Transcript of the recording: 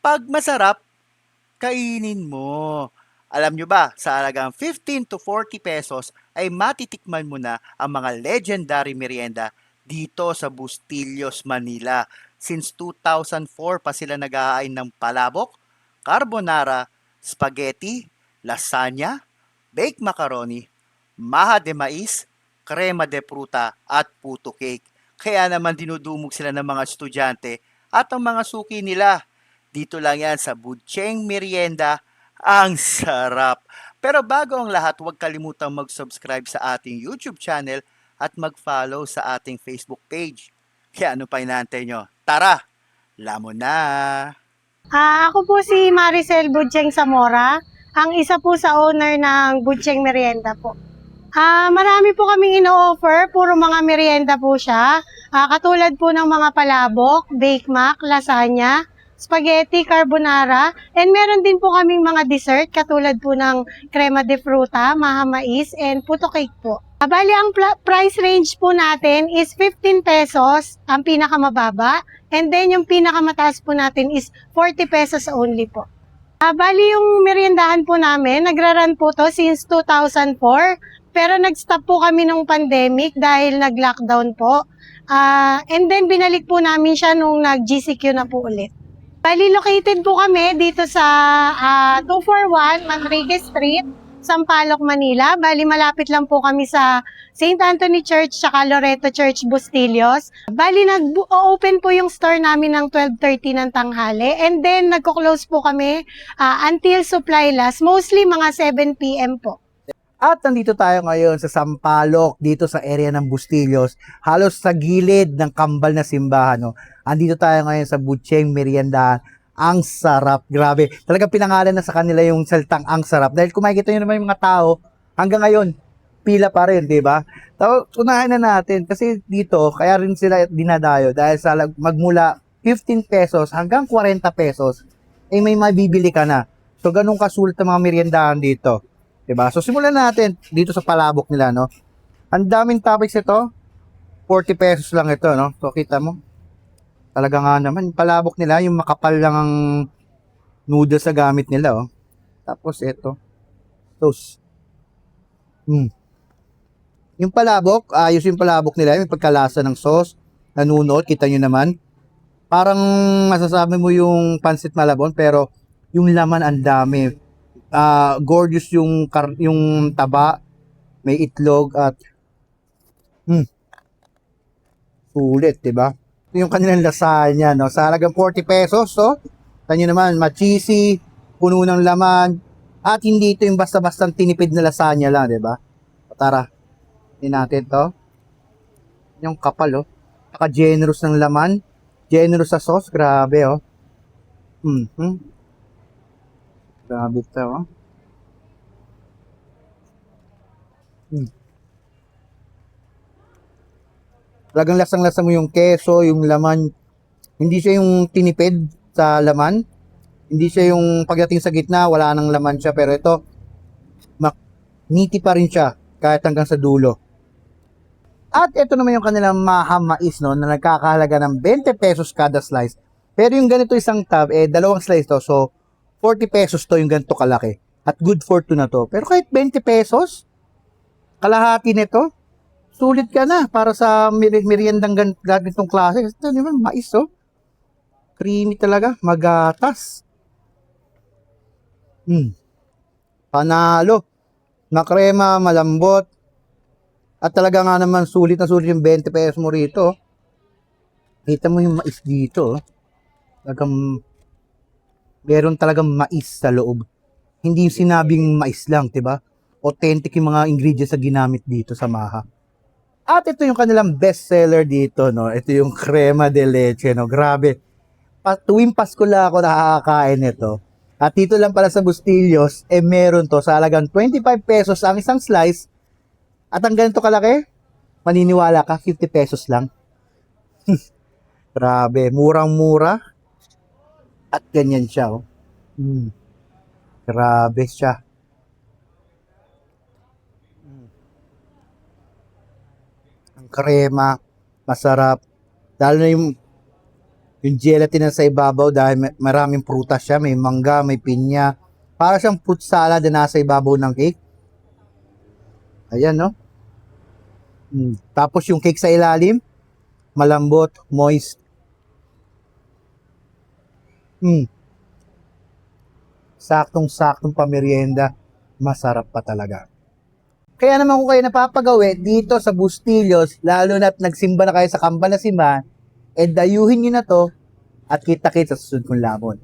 Kapag masarap, kainin mo. Alam nyo ba, sa halagang 15 to 40 pesos ay matitikman mo na ang mga legendary merienda dito sa Bustillos, Manila. Since 2004 pa sila nag-aain ng palabok, carbonara, spaghetti, lasagna, baked macaroni, maha de mais, krema de pruta at puto cake. Kaya naman dinudumog sila ng mga estudyante at ang mga suki nila. Dito lang yan sa Budcheng Merienda. Ang sarap! Pero bago ang lahat, huwag kalimutang mag-subscribe sa ating YouTube channel at mag-follow sa ating Facebook page. Kaya ano pa inaantay nyo? Tara! Lamon na! Ako po si Maricel Budjeng Zamora, ang isa po sa owner ng Budjeng Merienda po. Marami po kaming ino-offer, puro mga merienda po siya. Katulad po ng mga palabok, bake mac, lasagna, spaghetti, carbonara, and meron din po kaming mga dessert katulad po ng crema de fruta, maha mais, and puto cake po. Bali, ang price range po natin is 15 pesos, ang pinakamababa, and then yung pinakamataas po natin is 40 pesos only po. Bali, yung meriendahan po namin, nagraran po to since 2004, pero nag-stop po kami nung pandemic dahil nag-lockdown po. And then, binalik po namin siya nung nag-GCQ na po ulit. Bali, located po kami dito sa 241 Manrique Street, Sampaloc, Manila. Bali, malapit lang po kami sa St. Anthony Church saka Loreto Church, Bustillos. Bali, nag-open po yung store namin ng 12:30 ng tanghali. And then, nagko-close po kami until supply last, mostly mga 7 p.m. po. At nandito tayo ngayon sa Sampaloc, dito sa area ng Bustillos, halos sa gilid ng kambal na simbahan. No? Andito tayo ngayon sa Budcheng Meriendahan. Ang sarap, grabe. Talagang pinangalan na sa kanila yung salitang ang sarap. Dahil kung makikita nyo naman yung mga tao, hanggang ngayon, pila pa rin, di ba? Tapos, unahin na natin. Kasi dito, kaya rin sila dinadayo. Dahil sa magmula 15 pesos hanggang 40 pesos, eh may mabibili ka na. So, ganun kasulit ang mga meriendahan dito. Diba? So, simulan natin dito sa palabok nila, no? Ang daming topics ito. 40 pesos lang ito, no? So, kita mo. Talaga nga naman, yung palabok nila, yung makapal lang ang noodles sa gamit nila, oh. Tapos, ito. Toast. Yung palabok, ayos yung palabok nila, yung pagkalasa ng sauce, nanunod, kita nyo naman. Parang masasabi mo yung pansit malabon, pero yung laman ang dami. Gorgeous yung taba, may itlog at sulit, 'di ba? Yung kanilang lasagna, no? Sa halagang 40 pesos, so, tanyo naman, ma-cheesy, puno ng laman, at hindi ito yung basta-bastang tinipid na lasagna lang, 'di ba? Tara, hindi natin 'to. Yung kapal, oh. Naka-generous ng laman, generous sa sauce, grabe, oh. Grabe ito, oh. Talagang lasang-lasa mo yung keso, yung laman. Hindi siya yung tinipid sa laman. Hindi siya yung pagdating sa gitna, wala nang laman siya. Pero ito, niti pa rin siya kahit hanggang sa dulo. At ito naman yung kanilang maha mais, no, na nagkakahalaga ng 20 pesos kada slice. Pero yung ganito isang tab, dalawang slice to. So, 40 pesos to yung ganito kalaki. At good for 2 na to. Pero kahit 20 pesos, kalahati nito, sulit ka na para sa meriendang ganitong klase. Kasi ito naman, mais, oh. Creamy talaga, magatas. Panalo. Makrema, malambot. At talaga nga naman, sulit na sulit yung 20 pesos mo rito. Kita mo yung mais dito, oh. Meron talagang mais sa loob. Hindi yung sinabing mais lang, diba? Authentic yung mga ingredients na ginamit dito sa maha. At ito yung kanilang best seller dito, no? Ito yung crema de leche, no? Grabe. Tuwing Pasko lang ako nakakakain nito. At dito lang pala sa Bustillos, meron to sa halagang 25 pesos ang isang slice. At ang ganito kalaki, maniniwala ka, 50 pesos lang. Grabe, murang-mura. At ganyan siya, oh. Grabe siya. Ang krema, masarap. Lalo na yung Yung gelatin na sa ibabaw dahil maraming prutas siya. May mangga, may pinya. Para siyang fruit salad na nasa ibabaw ng cake. Ayan, no? Tapos yung cake sa ilalim, malambot, moist. Saktong-saktong pamerienda. Masarap pa talaga. Kaya naman kung kayo napapagawi dito sa Bustillos, lalo na't nagsimba na kayo sa Kambal na Simbahan, dayuhin nyo na to at kita-kita sa susunod kong labon.